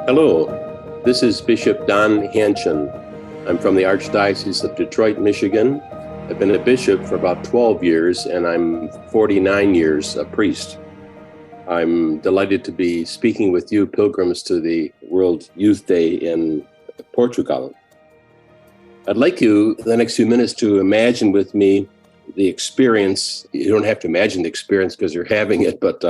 Hello, this is Bishop Don Hanchon. I'm from the Archdiocese of Detroit, Michigan. I've been a bishop for about 12 years, and I'm 49 years a priest. I'm delighted to be speaking with you, pilgrims, to the World Youth Day in Portugal. I'd like you, the next few minutes, to imagine with me the experience. You don't have to imagine the experience because you're having it, but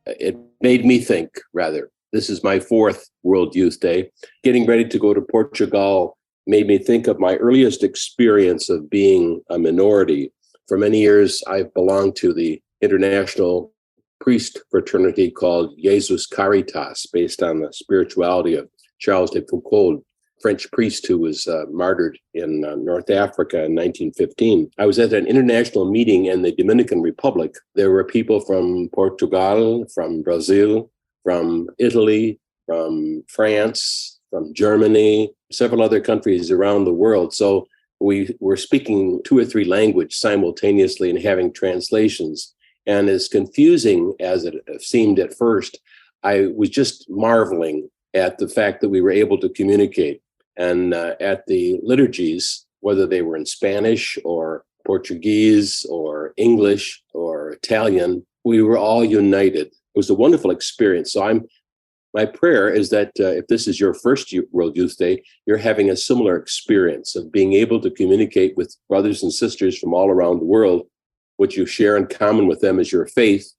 it made me think, rather. This is my fourth World Youth Day. Getting ready to go to Portugal made me think of my earliest experience of being a minority. For many years, I've belonged to the international priest fraternity called Jesus Caritas, based on the spirituality of Charles de Foucauld, French priest who was martyred in North Africa in 1915. I was at an international meeting in the Dominican Republic. There were people from Portugal, from Brazil, from Italy, from France, from Germany, several other countries around the world. So we were speaking 2 or 3 languages simultaneously and having translations. And as confusing as it seemed at first, I was just marveling at the fact that we were able to communicate. And at the liturgies, whether they were in Spanish or Portuguese or English or Italian, we were all united. It was a wonderful experience. So my prayer is that if this is your first World Youth Day, you're having a similar experience of being able to communicate with brothers and sisters from all around the world. What you share in common with them is your faith,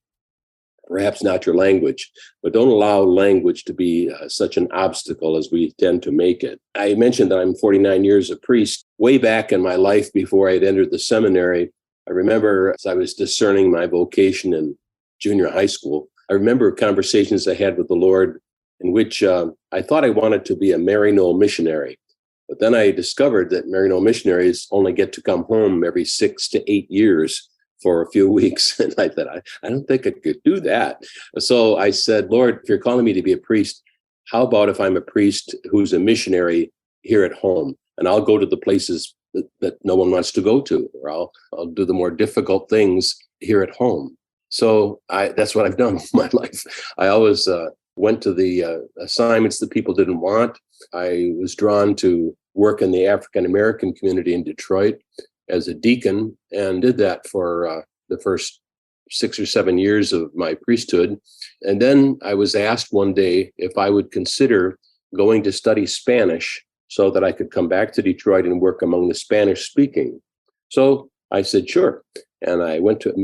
perhaps not your language, but don't allow language to be such an obstacle as we tend to make it. I mentioned that I'm 49 years a priest. Way back in my life before I'd entered the seminary, I remember as I was discerning my vocation in junior high school, I remember conversations I had with the Lord in which I thought I wanted to be a Maryknoll missionary. But then I discovered that Maryknoll missionaries only get to come home every 6 to 8 years for a few weeks. And I thought, I don't think I could do that. So I said, Lord, if you're calling me to be a priest, how about if I'm a priest who's a missionary here at home? And I'll go to the places that no one wants to go to, or I'll do the more difficult things here at home. So that's what I've done with my life. I always went to the assignments that people didn't want. I was drawn to work in the African-American community in Detroit as a deacon, and did that for the first 6 or 7 years of my priesthood. And then I was asked one day if I would consider going to study Spanish so that I could come back to Detroit and work among the Spanish-speaking. So I said, sure. And I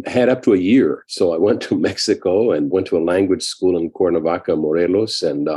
had up to a year. So I went to Mexico and went to a language school in Cuernavaca, Morelos, and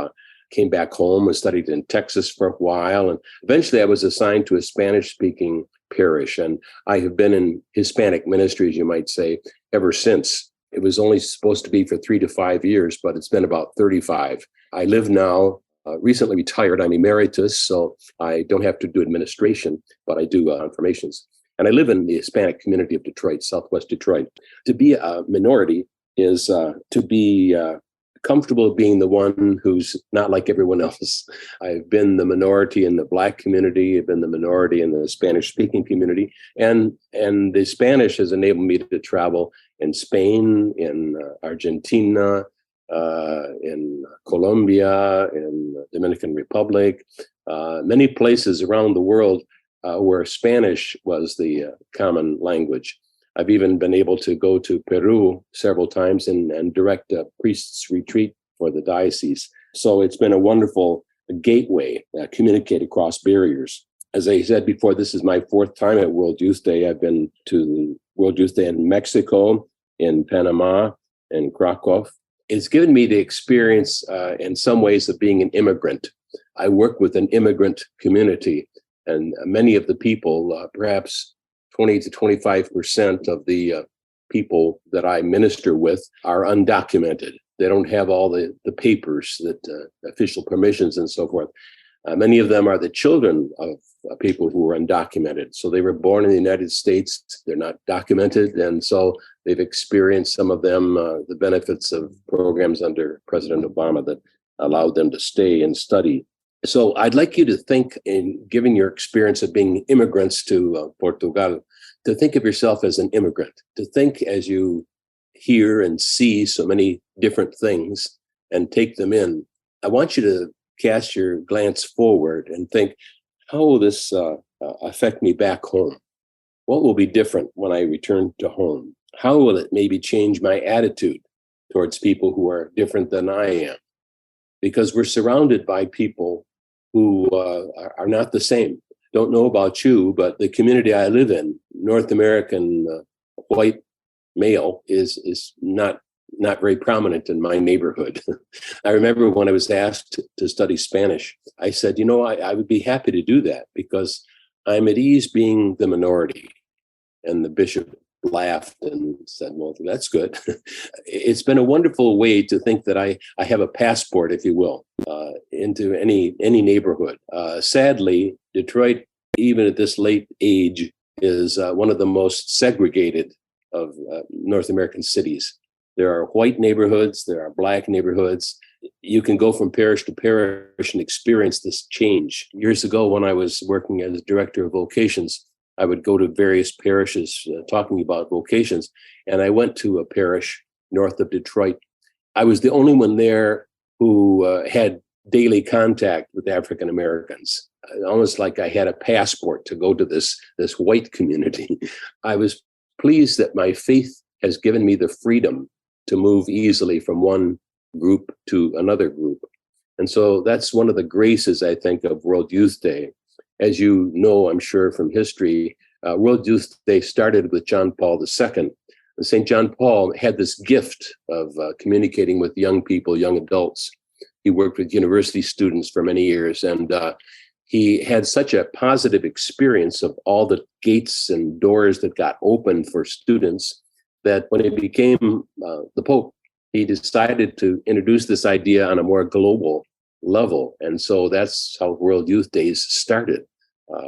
came back home and studied in Texas for a while. And eventually I was assigned to a Spanish-speaking parish. And I have been in Hispanic ministry, as you might say, ever since. It was only supposed to be for 3 to 5 years, but it's been about 35. I live now, recently retired. I'm emeritus, so I don't have to do administration, but I do confirmations. And I live in the Hispanic community of Detroit, Southwest Detroit. To be a minority is to be comfortable being the one who's not like everyone else. I've been the minority in the Black community. I've been the minority in the Spanish-speaking community. And the Spanish has enabled me to travel in Spain, in Argentina, in Colombia, in the Dominican Republic, many places around the world where Spanish was the common language. I've even been able to go to Peru several times and direct a priest's retreat for the diocese. So it's been a wonderful gateway, communicate across barriers. As I said before, this is my 4th time at World Youth Day. I've been to the World Youth Day in Mexico, in Panama, in Krakow. It's given me the experience in some ways of being an immigrant. I work with an immigrant community, and many of the people, perhaps 20 to 25% of the people that I minister with are undocumented. They don't have all the papers, that official permissions and so forth. Many of them are the children of people who are undocumented. So they were born in the United States. They're not documented. And so they've experienced, some of them, the benefits of programs under President Obama that allowed them to stay and study. So I'd like you to think, in giving your experience of being immigrants to Portugal, to think of yourself as an immigrant, to think as you hear and see so many different things and take them in. I want you to cast your glance forward and think, how will this affect me back home? What will be different when I return to home? How will it maybe change my attitude towards people who are different than I am? Because we're surrounded by people who are not the same. Don't know about you, but the community I live in, North American white male, is not very prominent in my neighborhood. I remember when I was asked to study Spanish, I said, I would be happy to do that because I'm at ease being the minority. And the bishop laughed and said, well, that's good. It's been a wonderful way to think that I have a passport, if you will, into any neighborhood. Sadly, Detroit, even at this late age, is one of the most segregated of North American cities. There are white neighborhoods, there are Black neighborhoods. You can go from parish to parish and experience this change. Years ago, when I was working as director of vocations, I would go to various parishes talking about vocations. And I went to a parish north of Detroit. I was the only one there who had daily contact with African Americans, almost like I had a passport to go to this white community. I was pleased that my faith has given me the freedom to move easily from one group to another group. And so that's one of the graces, I think, of World Youth Day. As you know, I'm sure from history, World Youth Day started with John Paul II. And St. John Paul had this gift of communicating with young people, young adults. He worked with university students for many years, and he had such a positive experience of all the gates and doors that got opened for students that when he became the Pope, he decided to introduce this idea on a more global level. And so that's how World Youth Days started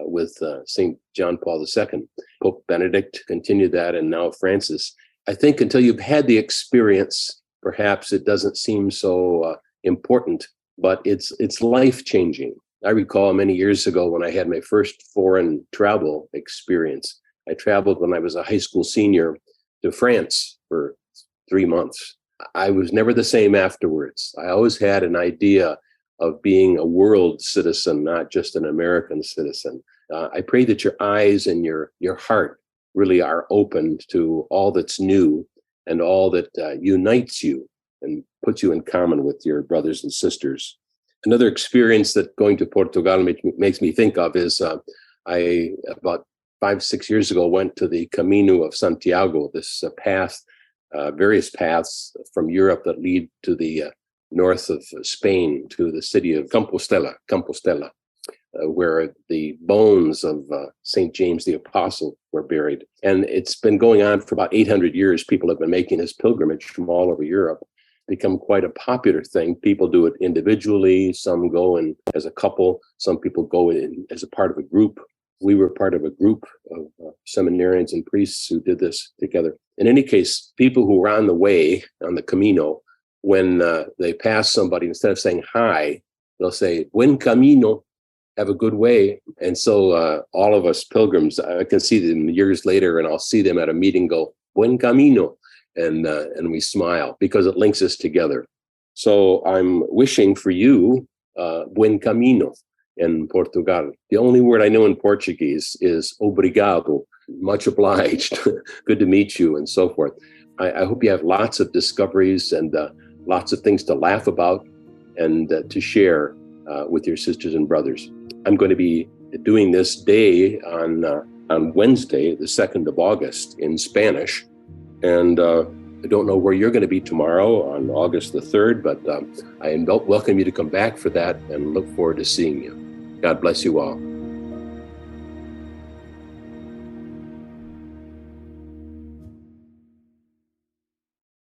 with St. John Paul II. Pope Benedict continued that, and now Francis. I think until you've had the experience, perhaps it doesn't seem so important, but it's life-changing. I recall many years ago when I had my first foreign travel experience. I traveled when I was a high school senior to France for 3 months. I was never the same afterwards. I always had an idea of being a world citizen, not just an American citizen. I pray that your eyes and your heart really are opened to all that's new and all that unites you and puts you in common with your brothers and sisters. Another experience that going to Portugal makes me think of is I, about 5-6 years ago, went to the Camino of Santiago, this path, various paths from Europe that lead to the north of Spain, to the city of Compostela, where the bones of St. James the Apostle were buried. And it's been going on for about 800 years. People have been making this pilgrimage from all over Europe. Become quite a popular thing. People do it individually. Some go in as a couple. Some people go in as a part of a group. We were part of a group of seminarians and priests who did this together. In any case, people who were on the way, on the Camino, when they pass somebody, instead of saying hi, they'll say, buen camino, have a good way. And so all of us pilgrims, I can see them years later, and I'll see them at a meeting go, buen camino. And we smile because it links us together. So I'm wishing for you buen camino in Portugal. The only word I know in Portuguese is obrigado, much obliged, good to meet you, and so forth. I hope you have lots of discoveries and lots of things to laugh about and to share with your sisters and brothers. I'm going to be doing this day on Wednesday, the 2nd of August, in Spanish. And I don't know where you're going to be tomorrow on August the 3rd, but I welcome you to come back for that and look forward to seeing you. God bless you all.